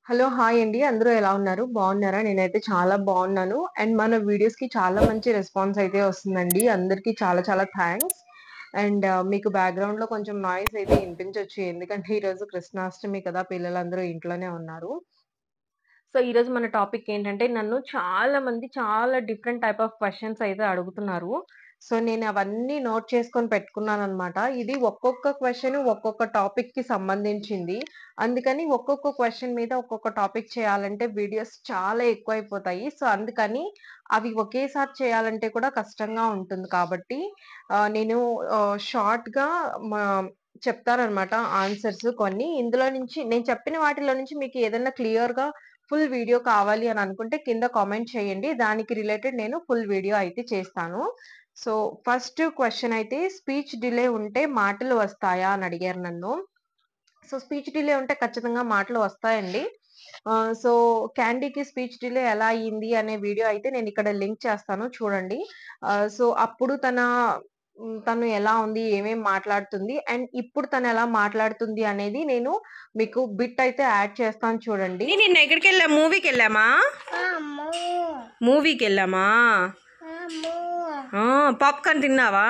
Hello! Hi అండి. అందరూ ఎలా ఉన్నారు? బాగున్నారా? నేనైతే చాలా బాగున్నాను. అండ్ మన వీడియోస్‌కి చాలా మంచి రెస్పాన్స్ అయితే వస్తుందండి. అందరికి చాలా చాలా థాంక్స్. అండ్ మీకు బ్యాక్‌గ్రౌండ్‌లో కొంచెం నాయిస్ అయితే ఇనిపించొచ్చు. ఎందుకంటే ఈరోజు కృష్ణాష్టమి కదా! పిల్లలందరూ ఇంట్లోనే ఉన్నారు. సో, ఈరోజు మన టాపిక్ ఏంటంటే, నన్ను చాలా మంది చాలా డిఫరెంట్ టైప్ ఆఫ్ క్వెషన్స్ అయితే అడుగుతున్నారు. సో, నేను అవన్నీ నోట్ చేసుకొని పెట్టుకున్నాననమాట. ఇది ఒక్కొక్క క్వెషన్ ఒక్కొక్క టాపిక్‌కి సంబంధించింది. అందుకని ఒక్కొక్క క్వెషన్ మీద ఒక్కొక్క టాపిక్ చేయాలంటే వీడియోస్ చాలా ఎక్కువైపోతాయి. సో, అందుకని అవి ఒకేసారి చేయాలంటే కూడా కష్టంగా ఉంటుంది కాబట్టి నేను షార్ట్‌గా మా చెప్తాననమాట ఆన్సర్స్ కొన్ని. ఇందులో నుంచి నేను చెప్పిన వాటిలో నుంచి మీకు ఏదన్నా క్లియర్‌గా ఫుల్ వీడియో కావాలి అని అనుకుంటే కింద కామెంట్ చేయండి. దానికి రిలేటెడ్ నేను ఫుల్ వీడియో అయితే చేస్తాను. సో, ఫస్ట్ క్వెషన్ అయితే స్పీచ్ డిలే ఉంటే మాటలు వస్తాయా అని అడిగారు నన్ను. సో, స్పీచ్ డిలే ఉంటే ఖచ్చితంగా మాటలు వస్తాయండి. సో, క్యాండీకి స్పీచ్ డిలే ఎలా అయింది అనే వీడియో అయితే నేనిక్కడ లింక్ చేస్తాను చూడండి. సో, అప్పుడు తను ఎలా ఉంది? ఏమేం మాట్లాడుతుంది? అండ్ ఇప్పుడు తనెలా మాట్లాడుతుంది అనేది నేను మీకు బిట్ అయితే యాడ్ చేస్తాను చూడండి. నిన్న ఎక్కడికెళ్ళాం? మూవీకెళ్ళామా? అమ్మో మూవీకెళ్ళామా? అమ్మో పాప్కార్న్ తిన్నావా?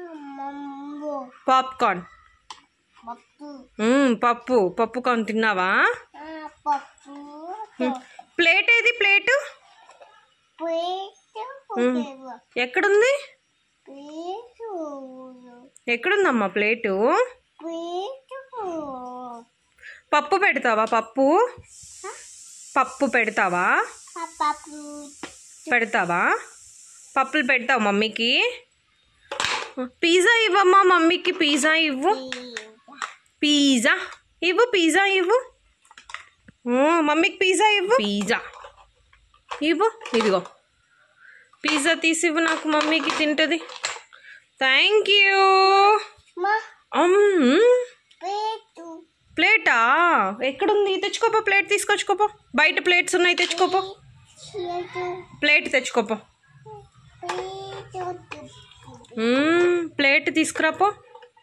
అమ్మమ్మో పాప్కార్న్. పప్పు పప్పుకార్న్ తిన్నావా? పప్పు ప్లేట్ ఏది? ప్లేటు ప్లేట్ ఎక్కడుంది? ప్లేటు ఎక్కడుందమ్మా ప్లేటు? ప్లేటు పప్పు పెడతావా? పప్పు పెడతావా? పప్పు పెడతావా? పప్పులు పెడతావు మమ్మీకి? పిజ్జా ఇవ్వమ్మా మమ్మీకి. పిజ్జా ఇవ్వు. పిజ్జా ఇవ్వు. మమ్మీకి పిజ్జా ఇవ్వు. పిజ్జా ఇవ్వు. ఇదిగో పిజ్జా తీసివ్వు నాకు, మమ్మీకి తింటది. Thank you. ప్లేటు ప్లేటా ఎక్కడుంది? తెచ్చుకోపో. ప్లేట్ తీసుకొచ్చుకోపో. బయట ప్లేట్స్ ఉన్నాయి, తెచ్చుకోపో. ప్లేట్ తెచ్చుకోపో. ప్లేట్ తీసుకురాపో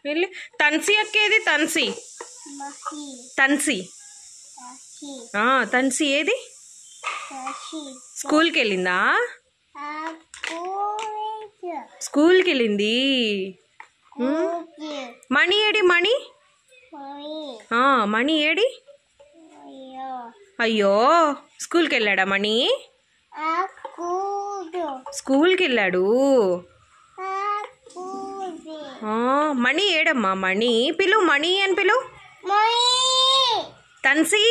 వెళ్ళి. తన్సి అక్కేది? తన్సి ఏది? స్కూల్కి వెళ్ళిందా? స్కూల్కి వెళ్ళింది. మణి ఏడి? మణి ఏడి? అయ్యో, స్కూల్కి వెళ్ళాడా మణి? స్కూల్కి వెళ్ళాడు. మణి ఏడమ్మా? మణి పిలు. మణి అని పిలు. తన్సి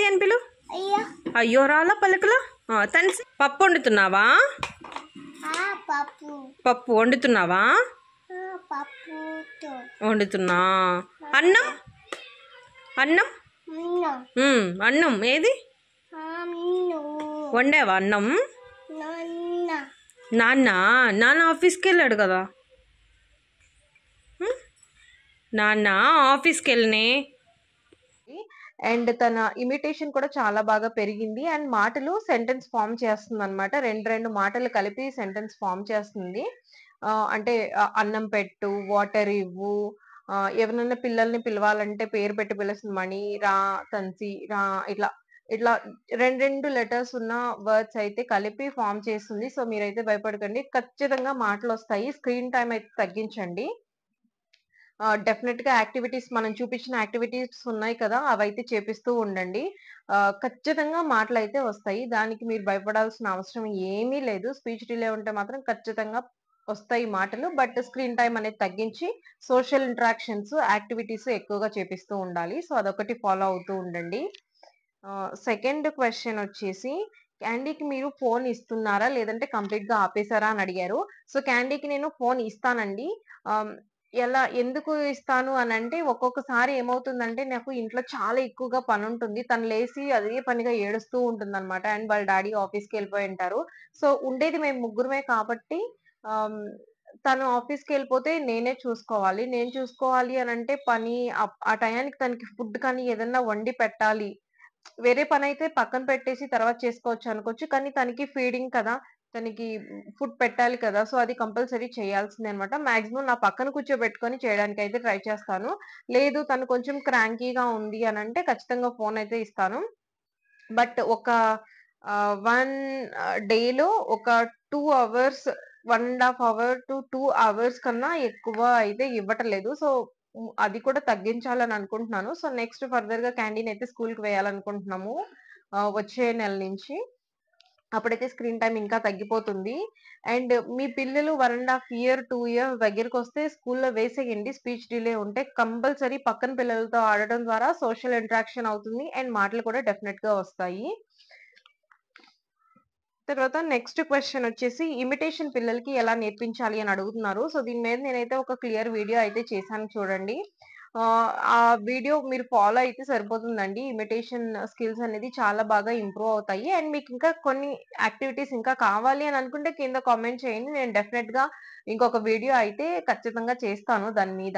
అని పిలు. అయ్యో రాలా పలుకులా. తన్సి. పప్పు వండుతున్నావా? పప్పు వండుతున్నావా? వండుతున్నా. అన్నం అన్నం ఏది? వండావా అన్నం? నాన్న ఆఫీస్కి వెళ్ళాడు కదా. నాన్న ఆఫీస్కి వెళ్ళనే. అండ్ తన ఇమిటేషన్ కూడా చాలా బాగా పెరిగింది. అండ్ మాటలు సెంటెన్స్ ఫార్మ్ చేస్తుందనమాట. 2 మాటలు కలిపి సెంటెన్స్ ఫార్మ్ చేస్తుంది. అంటే అన్నం పెట్టు, వాటర్ ఇవ్వు, ఎవరినైనా పిల్లల్ని పిలవాలంటే పేరు పెట్టి పిలుస్తుంది. మణి, రా, తన్సి, రా, ఇట్లా ఇట్లా 2 లెటర్స్ ఉన్న వర్డ్స్ అయితే కలిపి ఫార్మ్ చేస్తుంది. సో, మీరైతే భయపడకండి. ఖచ్చితంగా మాటలొస్తాయి. స్క్రీన్ టైమ్ అయితే తగ్గించండి. డెఫినిట్‌గా యాక్టివిటీస్ మనం చూపించిన యాక్టివిటీస్ ఉన్నాయి కదా! అవైతే చేపిస్తూ ఉండండి. ఖచ్చితంగా మాటలైతే వస్తాయి. దానికి మీరు భయపడాల్సిన అవసరం ఏమీ లేదు. స్పీచ్ డిలే ఉంటే మాత్రం ఖచ్చితంగా వస్తాయి మాటలు. బట్ స్క్రీన్ టైమ్ అనేది తగ్గించి సోషల్ ఇంటరాక్షన్స్, యాక్టివిటీస్ ఎక్కువగా చేపిస్తూ ఉండాలి. సో, అదొకటి ఫాలో అవుతూ ఉండండి. సెకండ్ క్వెషన్ వచ్చేసి, క్యాండీకి మీరు ఫోన్ ఇస్తున్నారా? లేదంటే కంప్లీట్‌గా ఆపేసారా అని అడిగారు. సో, క్యాండీకి నేను ఫోన్ ఇస్తానండి. ఆహ్, ఎందుకు ఇస్తాను అనంటే, ఒక్కొక్కసారి ఏమవుతుందంటే, నాకు ఇంట్లో చాలా ఎక్కువగా పనుంటుంది. తను లేసి అదే పనిగా ఏడుస్తూ ఉంటుందనమాట. అండ్ వాళ్ళ డ్యాడీ ఆఫీస్‌కెళ్ళిపోయుంటారు. సో, ఉండేది మేము ముగ్గురమే కాబట్టి ఆహ్, తను ఆఫీస్‌కెళ్ళిపోతే నేనే చూసుకోవాలి. నేను చూసుకోవాలి అనంటే పని ఆ టయానికి తనకి ఫుడ్ కానీ ఏదన్నా వండి పెట్టాలి. వేరే పనైతే పక్కన పెట్టేసి తర్వాత చేసుకోవచ్చు అనుకోవచ్చు. కానీ తనకి ఫీడింగ్ కదా! తనకి ఫుడ్ పెట్టాలి కదా! సో, అది కంపల్సరీ చేయాల్సిందే అనమాట. మాక్సిమం నా పక్కన కూర్చోబెట్టుకొని చేయడానికైతే ట్రై చేస్తాను. లేదు తను కొంచెం క్రాంకీగా ఉంది అనంటే ఖచ్చితంగా ఫోనయితే ఇస్తాను. బట్ ఒక 1 డేలో ఒక 2 అవర్స్ 1 ½ అవర్ టు 2 అవర్స్ కన్నా ఎక్కువ అయితే ఇవ్వట్లేదు. సో, అది కూడా తగ్గించాలని అనుకుంటున్నాను. సో, నెక్స్ట్ ఫర్దర్‌గా క్యాండీనయితే స్కూల్‌కి వేయాలనుకుంటున్నాము. వచ్చే నెల నుంచి. అప్పుడైతే స్క్రీన్ టైమ్ ఇంకా తగ్గిపోతుంది. అండ్ మీ పిల్లలు 1 ½ ఇయర్, 2 ఇయర్స్ దగ్గరకొస్తే స్కూల్‌లో వేసేయండి. స్పీచ్ డిలే ఉంటే కంపల్సరీ పక్కన పిల్లలతో ఆడడం ద్వారా సోషల్ ఇంటరాక్షన్ అవుతుంది. అండ్ మాటలు కూడా డెఫినిట్‌గా వస్తాయి. తర్వాత నెక్స్ట్ క్వెషన్ వచ్చేసి ఇమిటేషన్ పిల్లలకి ఎలా నేర్పించాలి అని అడుగుతున్నారు. సో, దీని మీద నేనైతే ఒక క్లియర్ వీడియో అయితే చేశాను చూడండి. ఆ వీడియో మీరు ఫాలో అయితే సరిపోతుందండి. ఇమిటేషన్ స్కిల్స్ అనేది చాలా బాగా ఇంప్రూవ్ అవుతాయి. అండ్ మీకు ఇంకా కొన్ని యాక్టివిటీస్ ఇంకా కావాలి అని అనుకుంటే కింద కామెంట్ చేయండి. నేను డెఫినిట్‌గా ఇంకొక వీడియో అయితే ఖచ్చితంగా చేస్తాను దాని మీద.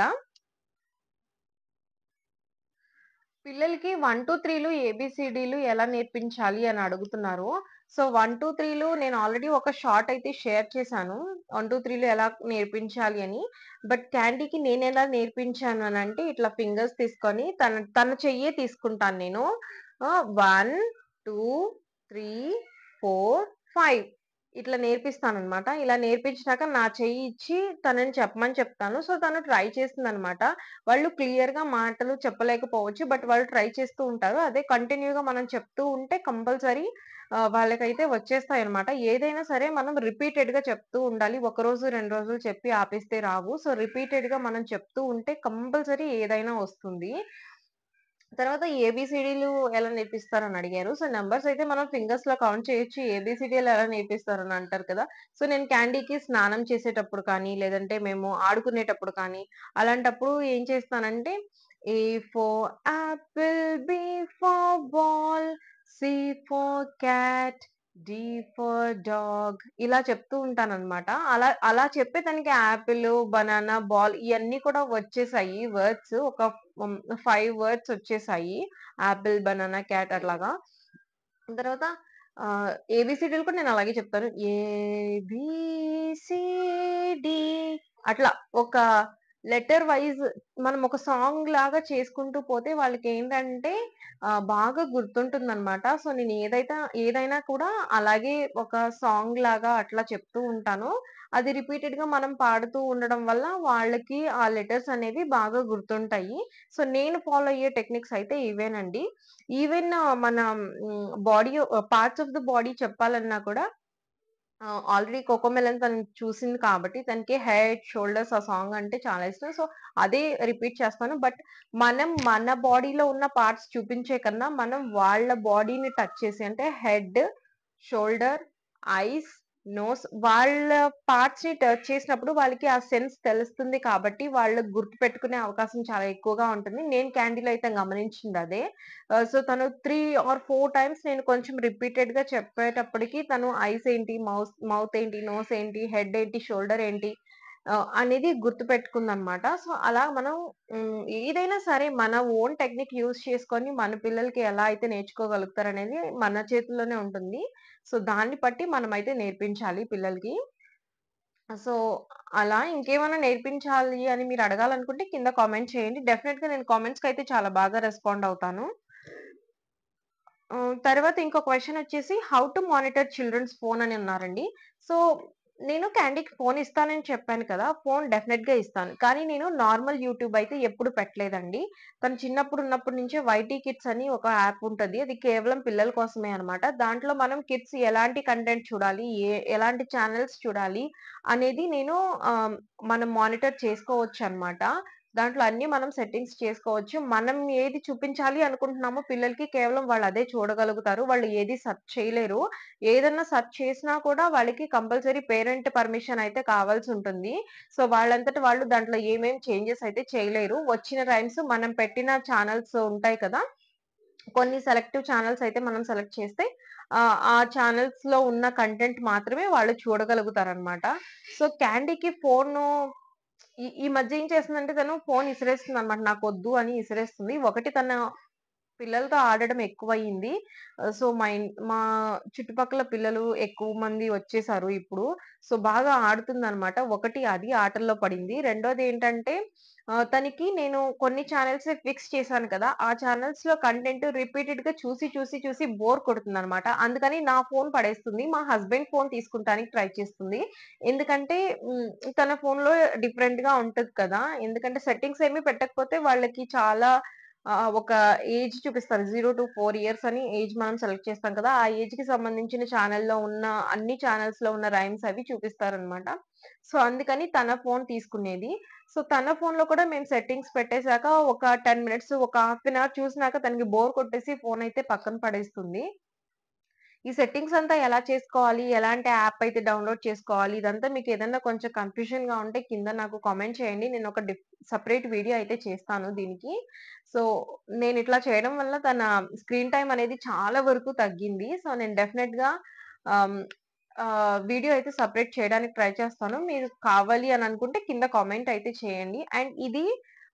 పిల్లలకి 1-3లు ఏబీసీడీలు ఎలా నేర్పించాలి అని అడుగుతున్నారు. సో, 1-3లు నేను ఆల్రెడీ ఒక షార్ట్ అయితే షేర్ చేశాను. 1-3లు ఎలా నేర్పించాలి అని. బట్ క్యాండీకి నేనెలా నేర్పించాను అనంటే ఇట్లా ఫింగర్స్ తీసుకొని తన చెయ్యే తీసుకుంటాను నేను. 1, 2, 3, 4, 5 ఇట్లా నేర్పిస్తాననమాట. ఇలా నేర్పించినాక నా చెయ్యి ఇచ్చి తనని చెప్పమని చెప్తాను. సో, తను ట్రై చేస్తుందనమాట. వాళ్ళు క్లియర్‌గా మాటలు చెప్పలేకపోవచ్చు. బట్ వాళ్ళు ట్రై చేస్తూ ఉంటారు. అదే కంటిన్యూ‌గా మనం చెప్తూ ఉంటే కంపల్సరీ వాళ్ళకైతే వచ్చేస్తాయన్నమాట. ఏదైనా సరే మనం రిపీటెడ్‌గా చెప్తూ ఉండాలి. ఒకరోజు, 2 రోజులు చెప్పి ఆపేస్తే రావు. సో, రిపీటెడ్‌గా మనం చెప్తూ ఉంటే కంపల్సరీ ఏదైనా వస్తుంది. తర్వాత ఏబీసీడీలు ఎలా నేర్పిస్తారని అడిగారు. సో, నంబర్స్ అయితే మనం ఫింగర్స్‌లో కౌంట్ చేయొచ్చు. ఏబీసీడీలు ఎలా నేర్పిస్తారని అంటారు కదా! సో, నేను క్యాండీకి స్నానం చేసేటప్పుడు కానీ, లేదంటే మేము ఆడుకునేటప్పుడు కానీ, అలాంటప్పుడు ఏం చేస్తానంటే A for apple, B for ball, C for cat, D for dog ఇలా చెప్తూ ఉంటాననమాట. అలా చెప్పే తనకి యాపిల్, బనానా, బాల్ ఇయన్నీ కూడా వచ్చేసాయి వర్డ్స్. ఒక 5 వర్డ్స్ వచ్చేసాయి. యాపిల్, బనానా, క్యాట్ అట్లాగా. తర్వాత ఏబీసీడీలు కూడా నేను అలాగే చెప్తాను. ఏబీసీడీ అట్లా ఒక లెటర్ వైస్ మనం ఒక సాంగ్ లాగా చేసుకుంటూ పోతే వాళ్ళకేంటంటే బాగా గుర్తుంటుందనమాట. సో, నేను ఏదైనా కూడా అలాగే ఒక సాంగ్ లాగా అట్లా చెప్తూ ఉంటాను. అది రిపీటెడ్‌గా మనం పాడుతూ ఉండడం వల్ల వాళ్ళకి ఆ లెటర్స్ అనేవి బాగా గుర్తుంటాయి. సో, నేను ఫాలో అయ్యే టెక్నిక్స్ అయితే ఇవేనండి. ఈవెన్ మన body parts of the body చెప్పాలన్నా కూడా ఆల్రెడీ 'కోకోమెలన్' తను చూసింది కాబట్టి తనకి హెడ్, షోల్డర్స్ ఆ సాంగ్ అంటే చాలా ఇష్టం. సో, అదే రిపీట్ చేస్తాను. బట్ మనం మన బాడీలో ఉన్న పార్ట్స్ చూపించే కన్నా మనం వాళ్ళ బాడీని టచ్ చేసి అంటే హెడ్, షోల్డర్, ఐస్, నోస్ వాళ్ళ పార్ట్స్‌ని టచ్ చేసినప్పుడు వాళ్ళకి ఆ సెన్స్ తెలుస్తుంది కాబట్టి వాళ్ళు గుర్తుపెట్టుకునే అవకాశం చాలా ఎక్కువగా ఉంటుంది. నేను క్యాండీలో అయితే గమనించిందదే. సో, తను 3 ఆర్ 4 టైమ్స్ నేను కొంచెం రిపీటెడ్‌గా చెప్పేటప్పటికి తను ఐస్ ఏంటి, మౌత్ ఏంటి, నోస్ ఏంటి, హెడ్ ఏంటి, షోల్డర్ ఏంటి అనేది గుర్తుపెట్టుకుందనమాట. సో, అలా మనం ఏదైనా సరే మన ఓన్ టెక్నిక్ యూజ్ చేసుకొని మన పిల్లలకి ఎలా అయితే నేర్చుకోగలుగుతారనేది మన చేతుల్లోనే ఉంటుంది. సో, దాన్ని బట్టి మనమైతే నేర్పించాలి పిల్లలకి. సో, అలా ఇంకేమైనా నేర్పించాలి అని మీరు అడగాలనుకుంటే కింద కామెంట్ చేయండి. డెఫినెట్‌గా నేను కామెంట్స్‌కైతే చాలా బాగా రెస్పాండ్ అవుతాను. తర్వాత ఇంకో క్వెషన్ వచ్చేసి how to monitor childrens phone అని అన్నారండి. సో, నేను క్యాండీకి ఫోన్ ఇస్తానని చెప్పాను కదా! ఫోన్ డెఫినిట్‌గా ఇస్తాను. కానీ నేను నార్మల్ యూట్యూబ్ అయితే ఎప్పుడు పెట్టలేదండి. తను చిన్నప్పుడు ఉన్నప్పటి నుంచే వైటీ కిడ్స్ అని ఒక యాప్ ఉంటది. అది కేవలం పిల్లల కోసమే అన్నమాట. దాంట్లో మనం కిడ్స్ ఎలాంటి కంటెంట్ చూడాలి, ఎలాంటి ఛానెల్స్ చూడాలి అనేది నేను మనం మానిటర్ చేసుకోవచ్చన్నమాట. దాంట్లో అన్నీ మనం సెట్టింగ్స్ చేసుకోవచ్చు. మనం ఏది చూపించాలి అనుకుంటున్నామో పిల్లలకి కేవలం వాళ్ళు అదే చూడగలుగుతారు. వాళ్ళు ఏది సెర్చ్ చేయలేరు. ఏదన్నా సెర్చ్ చేసినా కూడా వాళ్ళకి కంపల్సరీ పేరెంట్ పర్మిషన్ అయితే కావాల్సుంటుంది. సో, వాళ్ళంతట వాళ్ళు దాంట్లో ఏమేం చేంజెస్ అయితే చేయలేరు. వచ్చిన రైమ్స్ మనం పెట్టిన ఛానెల్స్ ఉంటాయి కదా! కొన్ని సెలెక్టివ్ ఛానెల్స్ అయితే మనం సెలెక్ట్ చేస్తే ఆ ఛానెల్స్‌లో ఉన్న కంటెంట్ మాత్రమే వాళ్ళు చూడగలుగుతారనమాట. సో, క్యాండీకి ఫోను ఈ ఈ మధ్య ఏం చేస్తుందంటే తను ఫోన్ ఇసిరేస్తుందనమాట. నాకొద్దు అని ఇసిరేస్తుంది. ఒకటి తన పిల్లలతో ఆడడం ఎక్కువయింది. సో, మా చుట్టుపక్కల పిల్లలు ఎక్కువ మంది వచ్చేసారు ఇప్పుడు. సో, బాగా ఆడుతుందనమాట. ఒకటి అది ఆటల్లో పడింది. రెండోదేంటంటే తనకి నేను కొన్ని ఛానెల్సే ఫిక్స్ చేశాను కదా! ఆ ఛానెల్స్‌లో కంటెంట్ రిపీటెడ్‌గా చూసి బోర్ కొడుతుందనమాట. అందుకని నా ఫోను పడేస్తుంది. మా హస్బెండ్ ఫోను తీసుకుంటానికి ట్రై చేస్తుంది. ఎందుకంటే తన ఫోనులో డిఫరెంట్‌గా ఉంటది కదా! ఎందుకంటే సెట్టింగ్స్ ఏమి పెట్టకపోతే వాళ్ళకి చాలా ఒక ఏజ్ చూపిస్తారు. 0-4 ఇయర్స్ అని ఏజ్ మనం సెలెక్ట్ చేస్తాం కదా! ఆ ఏజ్‌కి సంబంధించిన ఛానెల్‌లో ఉన్న అన్ని ఛానెల్స్‌లో ఉన్న రైమ్స్ అవి చూపిస్తారనమాట. సో, అందుకని తన ఫోను తీసుకునేది. సో, తన ఫోనులో కూడా మేము సెట్టింగ్స్ పెట్టేసాక ఒక 10 మినిట్స్, ఒక హాఫ్ అన్ అవర్ చూసినాక తనకి బోర్ కొట్టేసి ఫోనయితే పక్కన పడేస్తుంది. ఈ సెట్టింగ్స్ అంతా ఎలా చేసుకోవాలి? ఎలాంటి యాప్ అయితే డౌన్‌లోడ్ చేసుకోవాలి? ఇదంతా మీకేదన్నా కొంచెం కన్‌ఫ్యూజన్‌గా ఉంటే కింద నాకు కామెంట్ చేయండి. నేనొక సెపరేట్ వీడియో అయితే చేస్తాను దీనికి. సో, నేనిట్లా చేయడం వల్ల తన స్క్రీన్ టైమ్ అనేది చాలా వరకు తగ్గింది. సో, నేను డెఫినెట్‌గా ఆహ్, వీడియో అయితే సెపరేట్ చేయడానికి ట్రై చేస్తాను. మీరు కావాలి అని అనుకుంటే కింద కామెంట్ అయితే చేయండి. అండ్ ఇది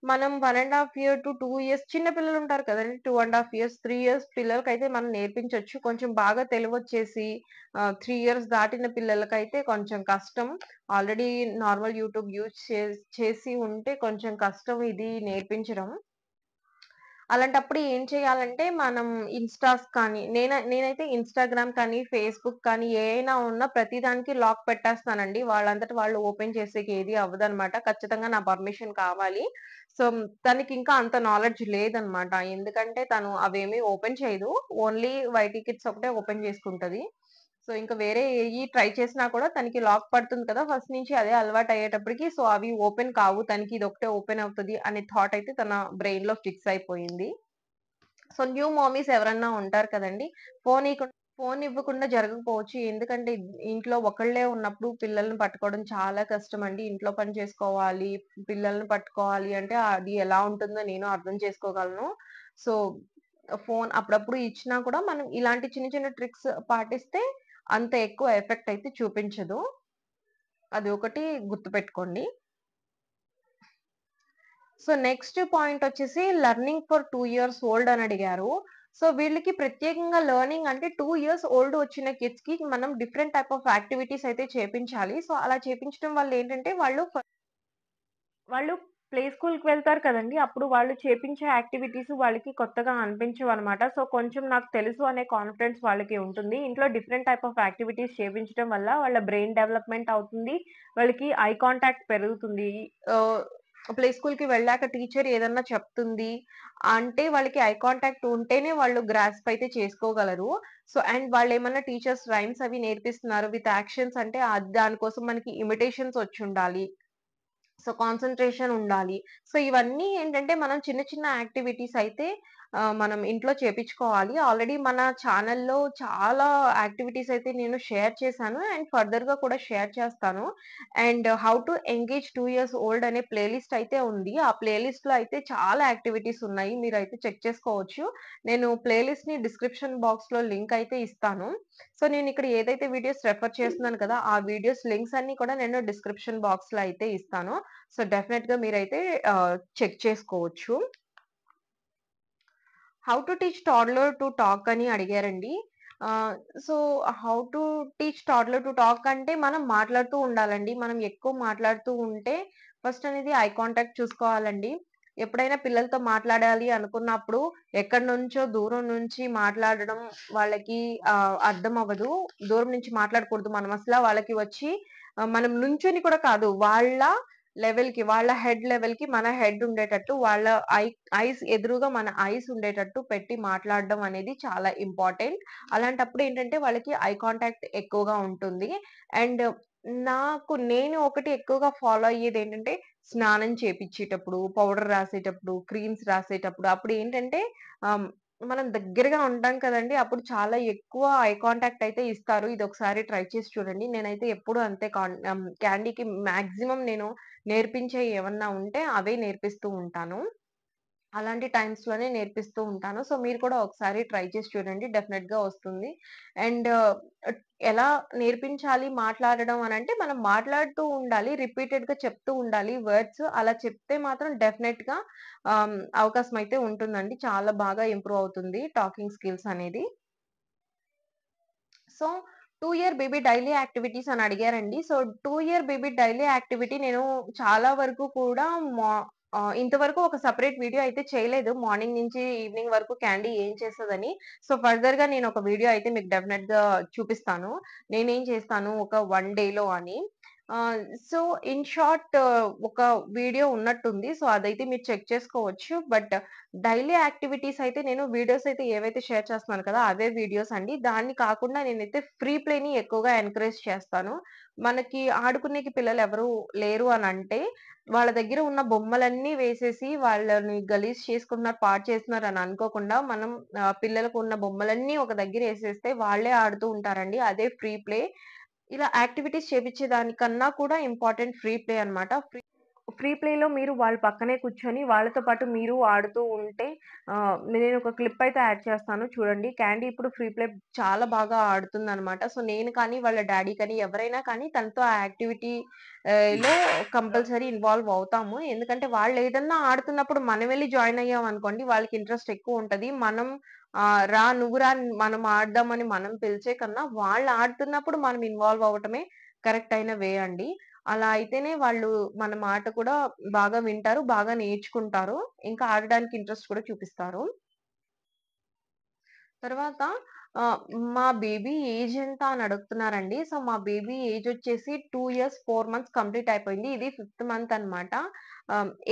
మనం 1 ½ ఇయర్ టు 2 ఇయర్స్ చిన్న పిల్లలుంటారు కదండీ! 2 ½ ఇయర్స్, 3 ఇయర్స్ పిల్లలకైతే మనం నేర్పించొచ్చు. కొంచెం బాగా తెలివొచ్చేసి 3 ఇయర్స్ దాటిన పిల్లలకైతే కొంచెం కష్టం. ఆల్రెడీ నార్మల్ యూట్యూబ్ యూజ్ చేసి ఉంటే కొంచెం కష్టం ఇది నేర్పించడం. అలాంటప్పుడు ఏం చేయాలంటే మనం ఇన్‌స్టాస్ కానీ నేనైతే ఇన్‌స్టాగ్రామ్ కానీ, ఫేస్‌బుక్ కానీ ఏఐనా ఉన్నా ప్రతి దానికి లాక్ పెట్టేస్తానండి. వాళ్ళంతట వాళ్ళు ఓపెన్ చేసేకి ఏది అవ్వదనమాట. ఖచ్చితంగా నా పర్మిషన్ కావాలి. సో, తనకింకా అంత నాలెడ్జ్ లేదనమాట. ఎందుకంటే తను అవేమీ ఓపెన్ చేయదు. ఓన్లీ వైటీ కిడ్స్ ఒకటే ఓపెన్ చేసుకుంటది. సో, ఇంక వేరే ఏయి ట్రై చేసినా కూడా తనకి లాక్ పడుతుంది కదా! ఫస్ట్ నుంచి అదే అలవాటయ్యేటప్పటికి సో, అవి ఓపెన్ కావు. తనకి ఇదొకటే ఓపెన్ అవుతది అనే థాట్ అయితే తన బ్రెయిన్‌లో ఫిక్స్ అయిపోయింది. సో, న్యూ మమ్మీస్ ఎవరన్నా ఉంటారు కదండీ! ఫోన్ ఇవ్వకుండా జరగకపోవచ్చు. ఎందుకంటే ఇంట్లో ఒకళ్ళే ఉన్నప్పుడు పిల్లల్ని పట్టుకోవడం చాలా కష్టమండి. ఇంట్లో పని చేసుకోవాలి, పిల్లల్ని పట్టుకోవాలి అంటే అది ఎలా ఉంటుందో నేను అర్థం చేసుకోగలను. సో, ఫోన్ అప్పుడప్పుడు ఇచ్చినా కూడా మనం ఇలాంటి చిన్న చిన్న ట్రిక్స్ పాటిస్తే అంత ఎక్కువ ఎఫెక్ట్ అయితే చూపించదు. అది ఒకటి గుర్తుపెట్టుకోండి. సో, నెక్స్ట్ పాయింటొచ్చేసి లెర్నింగ్ ఫర్ 2 ఇయర్స్ ఓల్డ్ అని అడిగారు. సో, వీళ్ళకి ప్రత్యేకంగా లెర్నింగ్ అంటే 2 ఇయర్స్ ఓల్డ్ వచ్చిన కిడ్స్‌కి మనం డిఫరెంట్ టైప్ ఆఫ్ యాక్టివిటీస్ అయితే చేపించాలి. సో, అలా చేపించడం వల్ల ఏంటంటే వాళ్ళు ప్లే స్కూల్‌కి వెళ్తారు కదండీ! అప్పుడు వాళ్ళు చేపించే యాక్టివిటీస్ వాళ్ళకి కొత్తగా అనిపించవనమాట. సో, కొంచెం నాకు తెలుసు అనే కాన్ఫిడెన్స్ వాళ్ళకి ఉంటుంది. ఇంట్లో డిఫరెంట్ టైప్ ఆఫ్ యాక్టివిటీస్ చేపించడం వల్ల వాళ్ళ బ్రెయిన్ డెవలప్‌మెంట్ అవుతుంది. వాళ్ళకి ఐ కాంటాక్ట్ పెరుగుతుంది. ఆహ్, ప్లే స్కూల్‌కి వెళ్ళాక టీచర్ ఏదన్నా చెప్తుంది అంటే వాళ్ళకి ఐ కాంటాక్ట్ ఉంటేనే వాళ్ళు గ్రాస్ప్ అయితే చేసుకోగలరు. సో, అండ్ వాళ్ళేమన్నా టీచర్స్ రైమ్స్ అవి నేర్పిస్తున్నారు విత్ యాక్షన్స్ అంటే దానికోసం మనకి ఇమిటేషన్స్ వచ్చుండాలి. సో, కాన్సంట్రేషన్ ఉండాలి. సో, ఇవన్నీ ఏంటంటే మనం చిన్న చిన్న యాక్టివిటీస్ అయితే మనం ఇంట్లో చేపిచ్చుకోవాలి. ఆల్రెడీ మన ఛానెల్‌లో చాలా యాక్టివిటీస్ అయితే నేను షేర్ చేశాను. అండ్ ఫర్దర్‌గా కూడా షేర్ చేస్తాను. And how to engage 2 years old అనే ప్లే లిస్ట్ అయితే ఉంది. ఆ ప్లే లిస్ట్‌లో అయితే చాలా యాక్టివిటీస్ ఉన్నాయి. మీరైతే చెక్ చేసుకోవచ్చు. నేను ప్లే లిస్ట్‌ని డిస్క్రిప్షన్ బాక్స్‌లో లింక్ అయితే ఇస్తాను. సో, నేనిక్కడ ఏదైతే వీడియోస్ రెఫర్ చేస్తున్నాను కదా! ఆ వీడియోస్ లింక్స్ అన్నీ కూడా నేను డిస్క్రిప్షన్ బాక్స్‌లో అయితే ఇస్తాను. సో, డెఫినెట్‌గా మీరైతే చెక్ చేసుకోవచ్చు. How to teach toddler to talk అని అడిగారండి. ఆహ్, so, how to teach toddler to talk అంటే మనం మాట్లాడుతూ ఉండాలండి. మనం ఎక్కువ మాట్లాడుతూ ఉంటే ఫస్ట్ అనేది ఐ కాంటాక్ట్ చూసుకోవాలండి. ఎప్పుడైనా పిల్లలతో మాట్లాడాలి అనుకున్నప్పుడు ఎక్కడి నుంచో దూరం నుంచి మాట్లాడడం వాళ్ళకి అర్థం అవ్వదు. దూరం నుంచి మాట్లాడకూడదు. మనం అసల వాళ్ళకి వచ్చి మనం నుంచొని కూడా కాదు. వాళ్ళ హెడ్ లెవెల్‌కి మన హెడ్ ఉండేటట్టు, వాళ్ళ ఐ ఐస్ ఎదురుగా మన ఐస్ ఉండేటట్టు పెట్టి మాట్లాడడం అనేది చాలా ఇంపార్టెంట్. అలాంటప్పుడు ఏంటంటే వాళ్ళకి ఐ కాంటాక్ట్ ఎక్కువగా ఉంటుంది. అండ్ నేను ఒకటి ఎక్కువగా ఫాలో అయ్యేదేంటంటే స్నానం చేపిచ్చేటప్పుడు, పౌడర్ రాసేటప్పుడు, క్రీమ్స్ రాసేటప్పుడు అప్పుడేంటంటే ఆహ్, మనం దగ్గరగా ఉంటాం కదండీ! అప్పుడు చాలా ఎక్కువ ఐ కాంటాక్ట్ అయితే ఇస్తారు. ఇదొకసారి ట్రై చేసి చూడండి. నేనైతే ఎప్పుడు అంతే క్యాండీకి మాక్సిమం నేను నేర్పించేయి ఏమన్నా ఉంటే అవే నేర్పిస్తూ ఉంటాను. అలాంటి టైమ్స్‌లోనే నేర్పిస్తూ ఉంటాను. సో, మీరు కూడా ఒకసారి ట్రై చేసి చూడండి. డెఫినెట్‌గా వస్తుంది. అండ్ ఎలా నేర్పించాలి మాట్లాడడం అనంటే, మనం మాట్లాడుతూ ఉండాలి. రిపీటెడ్‌గా చెప్తూ ఉండాలి వర్డ్స్. అలా చెప్తే మాత్రం డెఫినెట్‌గా అవకాశం అయితే ఉంటుందండి. చాలా బాగా ఇంప్రూవ్ అవుతుంది టాకింగ్ స్కిల్స్ అనేది. So, 2 year baby daily activities అని అడిగారండి. So, 2 year baby daily activity నేను చాలా వరకు కూడా ఇంతవరకు ఒక సెపరేట్ వీడియో అయితే చేయలేదు. మార్నింగ్ నుంచి ఈవినింగ్ వరకు క్యాండీ ఏం చేస్తదని. సో, ఫర్దర్‌గా నేను ఒక వీడియో అయితే మీకు డెఫినెట్‌గా చూపిస్తాను. నేనేం చేస్తాను ఒక 1 డేలో అని. ఆహ్, సో, ఇన్ షార్ట్ ఒక వీడియో ఉన్నట్టుంది. సో, అదైతే మీరు చెక్ చేసుకోవచ్చు. బట్ డైలీ యాక్టివిటీస్ అయితే నేను వీడియోస్ అయితే ఏవైతే షేర్ చేస్తున్నాను కదా! అవే వీడియోస్ అండి. దాన్ని కాకుండా నేనైతే ఫ్రీ ప్లేని ఎక్కువగా ఎంకరేజ్ చేస్తాను. మనకి ఆడుకునేకి పిల్లలెవరు లేరు అనంటే, వాళ్ళ దగ్గర ఉన్న బొమ్మలన్నీ వేసేసి వాళ్ళని గలీజ్ చేసుకుంటున్నారు, పాడు చేస్తున్నారు అని అనుకోకుండా, మనం పిల్లలకు ఉన్న బొమ్మలన్నీ ఒక దగ్గర ఏసేస్తే వాళ్ళే ఆడుతూ ఉంటారండి. అదే ఫ్రీ ప్లే. ఇలా యాక్టివిటీస్ చేపిచ్చే దానికన్నా కూడా ఇంపార్టెంట్ ఫ్రీ ప్లే అన్నమాట. ఫ్రీ ప్లేలో మీరు వాళ్ళ పక్కనే కూర్చొని వాళ్ళతో పాటు మీరు ఆడుతూ ఉంటే నేనొక క్లిప్ అయితే యాడ్ చేస్తాను చూడండి. క్యాండీ ఇప్పుడు ఫ్రీ ప్లే చాలా బాగా ఆడుతుందనమాట. సో, నేను కానీ, వాళ్ళ డ్యాడీ కానీ ఎవరైనా కానీ తనతో ఆ యాక్టివిటీ లో కంపల్సరీ ఇన్వాల్వ్ అవుతాము. ఎందుకంటే వాళ్ళేదన్నా ఆడుతున్నప్పుడు మనం వెళ్లి జాయిన్ అయ్యామనుకోండి వాళ్ళకి ఇంట్రెస్ట్ ఎక్కువుంటది. మనం రా నువ్వు రా మనం ఆడదామని మనం పిలిచే కన్నా వాళ్ళు ఆడుతున్నప్పుడు మనం ఇన్వాల్వ్ అవ్వటమే కరెక్ట్ అయిన వే అండి. అలా అయితేనే వాళ్ళు మన మాట కూడా బాగా వింటారు. బాగా నేర్చుకుంటారు. ఇంకా ఆడడానికి ఇంట్రెస్ట్ కూడా చూపిస్తారు. తర్వాత ఆహ్, మా బేబీ ఏజ్ ఎంత అని అడుగుతున్నారండి. సో, మా బేబీ ఏజ్ వచ్చేసి 2 ఇయర్స్ 4 మంత్స్ కంప్లీట్ అయిపోయింది. ఇది ఫిఫ్త్ మంత్ అన్నమాట.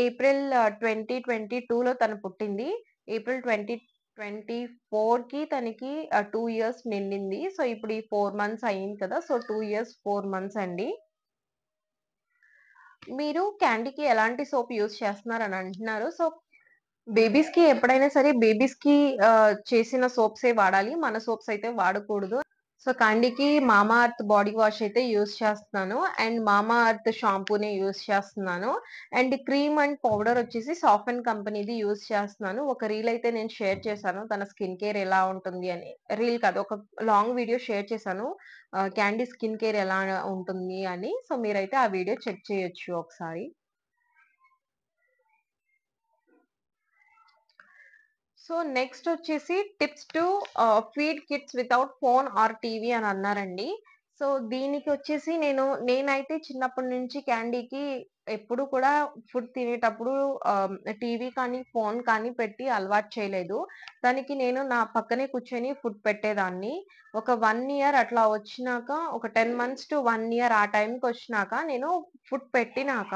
ఏప్రిల్ 2022లో తను పుట్టింది. ఏప్రిల్ 2024కి తనకి 2 ఇయర్స్ నిండింది. సో, ఇప్పుడు ఈ 4 మంత్స్ అయింది కదా! సో, 2 ఇయర్స్ 4 మంత్స్ అండి. మీరు క్యాండీకి ఎలాంటి సోప్ యూజ్ చేస్తున్నారని అంటున్నారు. సో, బేబీస్‌కి ఎప్పుడైనా సరే బేబీస్‌కి చేసిన సోప్సే వాడాలి. మన సోప్స్ అయితే వాడకూడదు. సో, క్యాండీకి మామా ఎర్త్ బాడీ వాష్ అయితే యూజ్ చేస్తున్నాను. అండ్ మామా ఎర్త్ షాంపూనే యూజ్ చేస్తున్నాను. అండ్ క్రీమ్ అండ్ పౌడర్ వచ్చేసి సాఫెన్ కంపెనీది యూజ్ చేస్తున్నాను. ఒక రీల్ అయితే నేను షేర్ చేశాను. తన స్కిన్ కేర్ ఎలా ఉంటుంది అని. రీల్ కాదు ఒక లాంగ్ వీడియో షేర్ చేశాను. క్యాండీ స్కిన్ కేర్ ఎలా ఉంటుంది అని. సో, మీరైతే ఆ వీడియో చెక్ చేయొచ్చు ఒకసారి. సో, నెక్స్ట్ వచ్చేసి tips to feed kids without phone or TV అని అన్నారండి. సో, దీనికొచ్చేసి నేనైతే చిన్నప్పటి నుంచి క్యాండీకి ఎప్పుడు కూడా ఫుడ్ తినేటప్పుడు టీవీ కానీ, ఫోన్ కానీ పెట్టి అలవాటు చేయలేదు. తనకి నేను నా పక్కనే కూర్చొని ఫుడ్ పెట్టేదాన్ని. ఒక 1 ఇయర్ అట్లా వచ్చినాక, ఒక 10 మంత్స్ టు 1 ఇయర్ ఆ టైంకొచ్చినాక నేను ఫుడ్ పెట్టినాక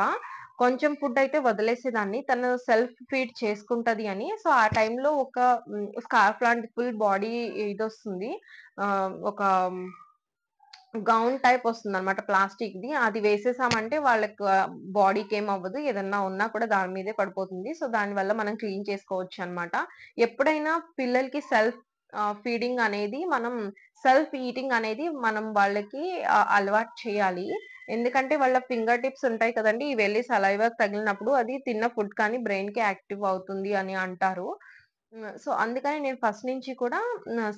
కొంచెం ఫుడ్ అయితే వదిలేసేదాన్ని. తను సెల్ఫ్ ఫీడ్ చేసుకుంటది అని. సో, ఆ టైంలో ఒక స్కార్ఫ్ లాంటి ఫుల్ బాడీ ఇదొస్తుంది. ఒక గౌన్ టైప్ వస్తుందన్నమాట ప్లాస్టిక్‌ది. అది వేసేసామంటే వాళ్ళకి బాడీకేమవ్వదు. ఏదన్నా ఉన్నా కూడా దాని మీదే పడిపోతుంది. సో, దానివల్ల మనం క్లీన్ చేసుకోవచ్చనమాట. ఎప్పుడైనా పిల్లలకి సెల్ఫ్ ఫీడింగ్ అనేది సెల్ఫ్ ఈటింగ్ అనేది మనం వాళ్ళకి అలవాటు చేయాలి. ఎందుకంటే వాళ్ళ ఫింగర్ టిప్స్ ఉంటాయి కదండీ! ఇవి వెళ్లి సలైవాకి తగిలినప్పుడు అది తిన్న ఫుడ్ కానీ బ్రెయిన్‌కి యాక్టివ్ అవుతుంది అని అంటారు. సో, అందుకని నేను ఫస్ట్ నుంచి కూడా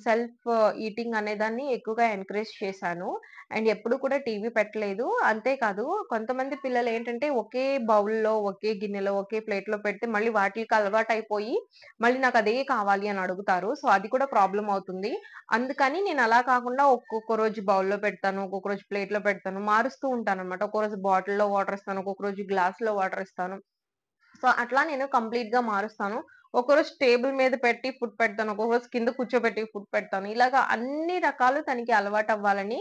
సెల్ఫ్ ఈటింగ్ అనేదాన్ని ఎక్కువగా ఎంకరేజ్ చేశాను. అండ్ ఎప్పుడు కూడా టీవీ పెట్టలేదు. అంతేకాదు కొంతమంది పిల్లలేంటంటే ఒకే బౌల్‌లో, ఒకే గిన్నెలో, ఒకే ప్లేట్‌లో పెడితే మళ్ళీ వాటిలికి అలవాటయిపోయి మళ్ళీ నాకదే కావాలి అని అడుగుతారు. సో, అది కూడా ప్రాబ్లమ్ అవుతుంది. అందుకని నేను అలా కాకుండా ఒక్కొక్క రోజు బౌల్‌లో పెడతాను. ఒక్కొక్క రోజు ప్లేట్‌లో పెడతాను. మారుస్తూ ఉంటానన్నమాట. ఒక్కో రోజు బాటిల్‌లో వాటర్ ఇస్తాను. ఒక్కొక్క రోజు గ్లాస్‌లో వాటర్ ఇస్తాను. సో, అట్లా నేను కంప్లీట్‌గా మారుస్తాను. ఒకరోజు టేబుల్ మీద పెట్టి ఫుడ్ పెడతాను. ఒక్కొక్క రోజు కింద కూర్చోబెట్టి ఫుడ్ పెడతాను. ఇలాగా అన్ని రకాలు తనకి అలవాటవ్వాలని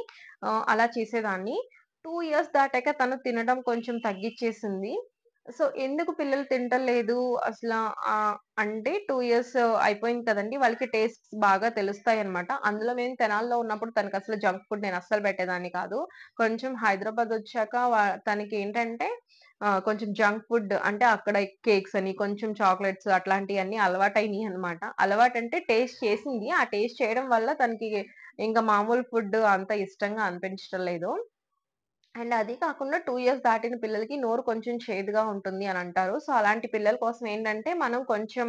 అలా చేసేదాన్ని. 2 ఇయర్స్ దాటాక తను తినడం కొంచెం తగ్గిచ్చేసింది. సో, ఎందుకు పిల్లలు తింటలేదు అసలా అంటే 2 ఇయర్స్ అయిపోయింది కదండీ! వాళ్ళకి టేస్ట్స్ బాగా తెలుస్తాయన్నమాట. అందులో మేము తెనాలిలో ఉన్నప్పుడు తనకసలు జంక్ ఫుడ్ నేను అస్సలు పెట్టేదాన్ని కాదు. కొంచెం హైదరాబాదొచ్చాక తనకేంటంటే కొంచెం జంక్ ఫుడ్ అంటే అక్కడ కేక్స్ అని, కొంచెం చాక్లెట్స్ అట్లాంటియన్నీ అలవాటయినియనమాట. అలవాటంటే టేస్ట్ చేసింది. ఆ టేస్ట్ చేయడం వల్ల తనకి ఇంక మామూలు ఫుడ్ అంత ఇష్టంగా అనిపించటం లేదు. అండ్ అది కాకుండా 2 ఇయర్స్ దాటిన పిల్లలకి నోరు కొంచెం చేదుగా ఉంటుంది అని అంటారు. సో, అలాంటి పిల్లల కోసం ఏంటంటే, మనం కొంచెం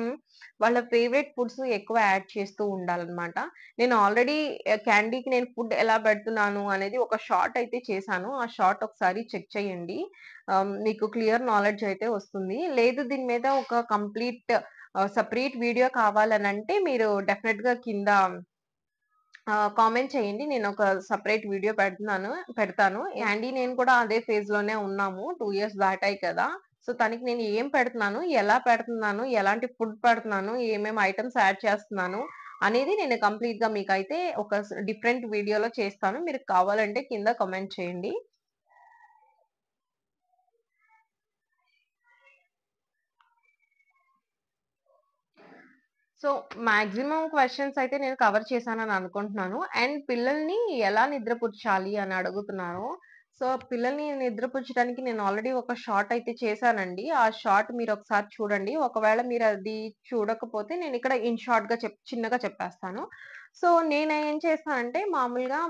వాళ్ళ ఫేవరెట్ ఫుడ్స్ ఎక్కువ యాడ్ చేస్తూ ఉండాలనమాట. నేను ఆల్రెడీ క్యాండీకి నేను ఫుడ్ ఎలా పెడుతున్నాను అనేది ఒక షార్ట్ అయితే చేశాను. ఆ షార్ట్ ఒకసారి చెక్ చేయండి. మీకు క్లియర్ నాలెడ్జ్ అయితే వస్తుంది. లేదు దీని మీద ఒక కంప్లీట్ సెపరేట్ వీడియో కావాలనంటే మీరు డెఫినిట్‌గా కింద కామెంట్ చేయండి. నేనొక సెపరేట్ వీడియో పెడతాను. యాండీ నేను కూడా అదే ఫేజ్‌లోనే ఉన్నాము. 2 ఇయర్స్ దాటాయి కదా! సో, తనకి నేను ఏం పెడుతున్నాను, ఎలా పెడుతున్నాను, ఎలాంటి ఫుడ్ పెడుతున్నాను, ఏమేమి ఐటెమ్స్ యాడ్ చేస్తున్నాను అనేది నేను కంప్లీట్‌గా మీకైతే ఒక డిఫరెంట్ వీడియోలో చేస్తాను. మీరు కావాలంటే కింద కామెంట్ చేయండి. సో, మాక్సిమం క్వెషన్స్ అయితే నేను కవర్ చేశానని అనుకుంటున్నాను. అండ్ పిల్లల్ని ఎలా నిద్రపుచ్చాలి అని అడుగుతున్నారు. సో, పిల్లల్ని నిద్రపుచ్చడానికి నేను ఆల్రెడీ ఒక షార్ట్ అయితే చేశానండి. ఆ షార్ట్ మీరొకసారి చూడండి. ఒకవేళ మీరది చూడకపోతే నేనిక్కడ ఇన్ షార్ట్‌గా చిన్నగా చెప్పేస్తాను. సో, నేనేం చేస్తానంటే మామూలుగా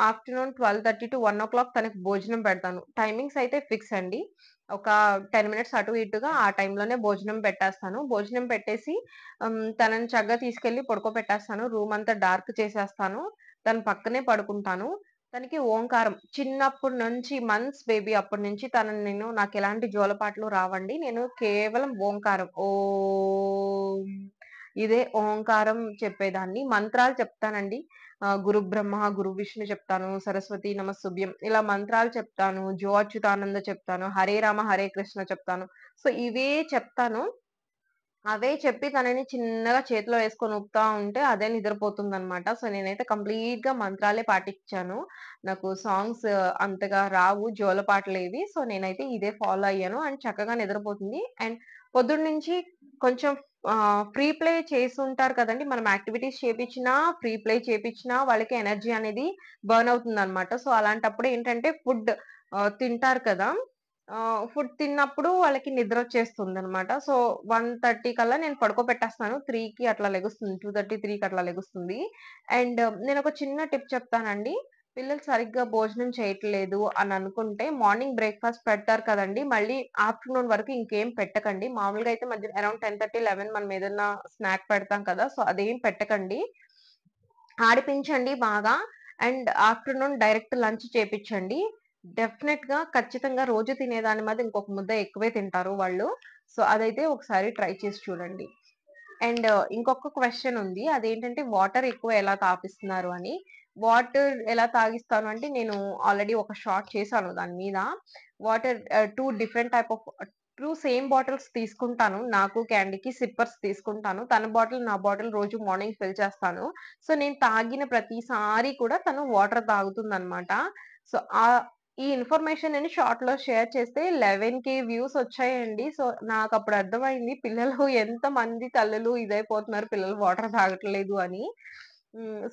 ఆఫ్టర్‌నూన్ 12:30-1:00 తనకి భోజనం పెడతాను. టైమింగ్స్ అయితే ఫిక్స్ అండి. ఒక 10 మినిట్స్ అటు ఇటుగా ఆ టైంలోనే భోజనం పెట్టేస్తాను. భోజనం పెట్టేసి తనని చక్కగా తీసుకెళ్ళి పడుకోబెట్టేస్తాను. రూమంతా డార్క్ చేసేస్తాను. తన పక్కనే పడుకుంటాను. తనకి ఓంకారం చిన్నప్పటి నుంచి మంత్స్ బేబీ అప్పటి నుంచి నాకెలాంటి జోలపాటలు రావండి. నేను కేవలం ఓంకారం ఓం ఇదే ఓంకారం చెప్పేదాన్ని. మంత్రాలు చెప్తానండి. గురు బ్రహ్మ, గురు విష్ణు చెప్తాను. సరస్వతి నమస్తుభ్యం ఇలా మంత్రాలు చెప్తాను. జో అచ్యుతానంద చెప్తాను. హరే రామ హరే కృష్ణ చెప్తాను. సో, ఇవే చెప్తాను. అవే చెప్పి తనని చిన్నగా చేతిలో వేసుకొని ఊపుతా ఉంటే అదే నిద్రపోతుందనమాట. సో, నేనైతే కంప్లీట్‌గా మంత్రాలే పాటిచ్చాను. నాకు సాంగ్స్ అంతగా రావు జోలపాటలేవి. సో, నేనైతే ఇదే ఫాలో అయ్యాను. అండ్ చక్కగా నిద్రపోతుంది. అండ్ పొద్దున్నుంచి కొంచెం ఫ్రీ ప్లే చేసుంటారు కదండీ! మనం యాక్టివిటీస్ చేపిచ్చినా, ఫ్రీ ప్లే చేపిచ్చినా వాళ్ళకి ఎనర్జీ అనేది బర్న్ అవుతుందనమాట. సో, అలాంటప్పుడు ఏంటంటే తింటారు కదా! ఫుడ్ తిన్నప్పుడు వాళ్ళకి నిద్రొచ్చేస్తుందనమాట. సో, 1:30 కల్లా నేను పడుకోబెట్టేస్తాను. 3కి అట్లా లెగుస్తుంది. 2:30, 3కి అట్లా లెగుస్తుంది. అండ్ నేనొక చిన్న టిప్ చెప్తానండి. పిల్లలు సరిగ్గా భోజనం చేయట్లేదు అని అనుకుంటే మార్నింగ్ బ్రేక్‌ఫాస్ట్ పెడతారు కదండీ! మళ్ళీ ఆఫ్టర్‌నూన్ వరకు ఇంకేం పెట్టకండి. మామూలుగా అయితే అరౌండ్ 10:30, 11 మనం ఏదన్నా స్నాక్ పెడతాం కదా! సో, అదేం పెట్టకండి. ఆడిపించండి బాగా. అండ్ ఆఫ్టర్‌నూన్ డైరెక్ట్ లంచ్ చేపిచ్చండి. డెఫినెట్‌గా ఖచ్చితంగా రోజు తినేదాని మీద ఇంకొక ముద్ద ఎక్కువే తింటారు వాళ్ళు. సో, అదైతే ఒకసారి ట్రై చేసి చూడండి. అండ్ ఇంకొక క్వెషన్ ఉంది. అదేంటంటే వాటర్ ఎక్కువ ఎలా తాపిస్తున్నారు అని. వాటర్ ఎలా తాగిస్తాను అంటే నేను ఆల్రెడీ ఒక షార్ట్ చేశాను దాని మీద. Water 2 different type of 2 same bottles తీసుకుంటాను. నాకు క్యాండీకి సిప్పర్స్ తీసుకుంటాను. తన బాటిల్, నా బాటిల్ రోజు మార్నింగ్ ఫిల్ చేస్తాను. సో, నేను తాగిన ప్రతిసారి కూడా తను వాటర్ తాగుతుందనమాట. సో, ఈ ఇన్ఫర్మేషన్ నేను షార్ట్‌లో షేర్ చేస్తే 11,000 వ్యూస్ వచ్చాయండి. సో, నాకప్పుడు అర్థమైంది పిల్లలు ఎంతమంది తల్లులు ఇదైపోతున్నారు పిల్లలు వాటర్ తాగట్లేదు అని.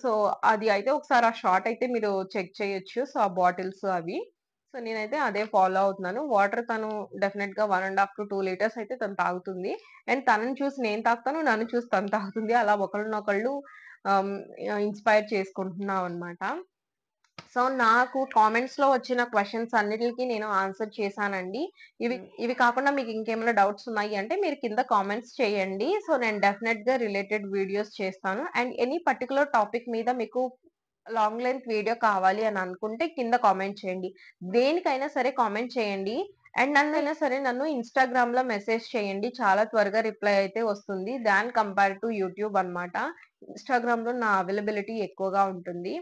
సో, అది అయితే ఒకసారి ఆ షార్ట్ అయితే మీరు చెక్ చేయొచ్చు. సో, ఆ బాటిల్స్ అవి. సో, నేనైతే అదే ఫాలో అవుతున్నాను. వాటర్ తను డెఫినిట్‌గా 1.5-2 లీటర్స్ అయితే తను తాగుతుంది. అండ్ తనని చూసి నేను తాగుతాను. నన్ను చూసి తను తాగుతుంది. అలా ఒకళ్ళనొకళ్ళు ఆహ్, ఇన్‌స్పైర్ చేసుకుంటున్నామనమాట. సో, నాకు కామెంట్స్‌లో వచ్చిన క్వెషన్స్ అన్నిట్లికి నేను ఆన్సర్ చేశానండి. ఇవి కాకుండా మీకు ఇంకేమైనా డౌట్స్ ఉన్నాయి అంటే మీరు కింద కామెంట్స్ చేయండి. సో, నేను డెఫినిట్‌గా రిలేటెడ్ వీడియోస్ చేస్తాను. అండ్ ఎనీ పర్టిక్యులర్ టాపిక్ మీద మీకు లాంగ్ లెంత్ వీడియో కావాలి అని అనుకుంటే కింద కామెంట్ చేయండి. దేనికైనా సరే కామెంట్ చేయండి. అండ్ నన్ను ఇన్‌స్టాగ్రామ్‌లో మెసేజ్ చేయండి. చాలా త్వరగా రిప్లై అయితే వస్తుంది. కంపేర్ టు యూట్యూబ్ అన్నమాట. ఇన్‌స్టాగ్రామ్‌లో నా అవైలబిలిటీ ఎక్కువగా ఉంటుంది.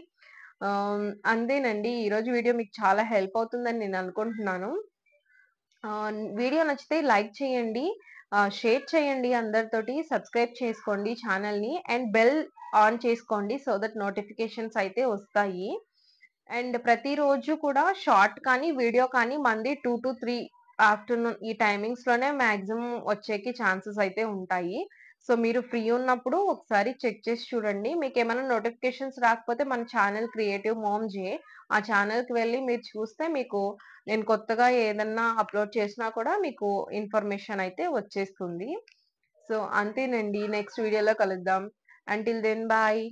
అంతేనండి. ఈరోజు వీడియో మీకు చాలా హెల్ప్ అవుతుందని నేను అనుకుంటున్నాను. వీడియో నచ్చితే లైక్ చేయండి. షేర్ చేయండి అందరితోటి. సబ్స్క్రైబ్ చేసుకోండి ఛానెల్‌ని. అండ్ బెల్ ఆన్ చేసుకోండి. సో దట్ నోటిఫికేషన్స్ అయితే వస్తాయి. అండ్ ప్రతిరోజు కూడా షార్ట్ కానీ, వీడియో కానీ మనది 2-3 ఆఫ్టర్‌నూన్ ఈ టైమింగ్స్‌లోనే మాక్సిమం వచ్చేకి ఛాన్సెస్ అయితే ఉంటాయి. సో, మీరు ఫ్రీ ఉన్నప్పుడు ఒకసారి చెక్ చేసి చూడండి. మీకేమైనా నోటిఫికేషన్స్ రాకపోతే మన ఛానెల్ క్రియేటివ్ మామ్ జే. ఆ ఛానెల్‌కి వెళ్లి మీరు చూస్తే మీకు నేను కొత్తగా ఏదన్నా అప్‌లోడ్ చేసినా కూడా మీకు ఇన్ఫర్మేషన్ అయితే వచ్చేస్తుంది. సో, అంతేనండి. నెక్స్ట్ వీడియోలో కలుద్దాం. Until then bye.